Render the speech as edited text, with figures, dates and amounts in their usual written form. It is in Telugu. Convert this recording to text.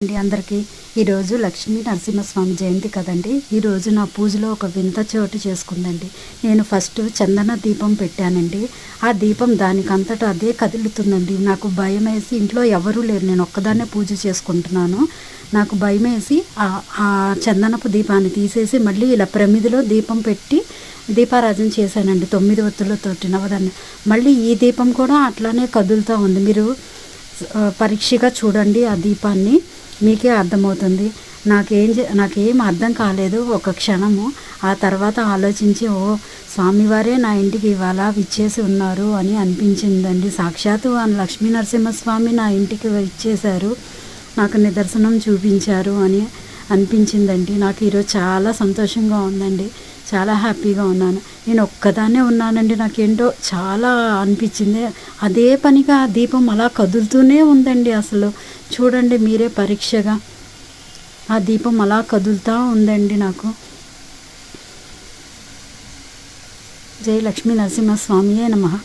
అండి అందరికీ ఈరోజు లక్ష్మీ నరసింహస్వామి జయంతి కదండి. ఈరోజు నా పూజలో ఒక వింత చోటు చేసుకుందండి. నేను ఫస్ట్ చందన దీపం పెట్టానండి. ఆ దీపం దానికంతటా అదే కదులుతుందండి. నాకు భయం వేసి, ఇంట్లో ఎవరూ లేరు, నేను ఒక్కదాన్నే పూజ చేసుకుంటున్నాను. నాకు భయం వేసి ఆ చందనపు దీపాన్ని తీసేసి మళ్ళీ ఇలా ప్రమిదిలో దీపం పెట్టి దీపారాధన చేశానండి 9 ఒత్తులతోటి నవదాన్ని. మళ్ళీ ఈ దీపం కూడా అట్లానే కదులుతూ ఉంది. మీరు పరీక్షగా చూడండి ఆ దీపాన్ని, మీకే అర్థమవుతుంది. నాకేం అర్థం కాలేదు ఒక క్షణము. ఆ తర్వాత ఆలోచించి, ఓ స్వామివారే నా ఇంటికి ఇవాళ విచ్చేసి ఉన్నారు అని అనిపించిందండి. సాక్షాత్తు లక్ష్మీ నరసింహస్వామి నా ఇంటికి ఇచ్చేశారు, నాకు నిదర్శనం చూపించారు అని అనిపించిందండి. నాకు ఈరోజు చాలా సంతోషంగా ఉందండి, చాలా హ్యాపీగా ఉన్నాను. నేను ఒక్కదాన్నే ఉన్నానండి. నాకేంటో చాలా అనిపించింది. అదే పనిగా ఆ దీపం అలా కదులుతూనే ఉందండి. అసలు చూడండి మీరే పరీక్షగా, ఆ దీపం అలా కదులుతూ ఉందండి నాకు. జై లక్ష్మీ నరసింహస్వామియే నమః.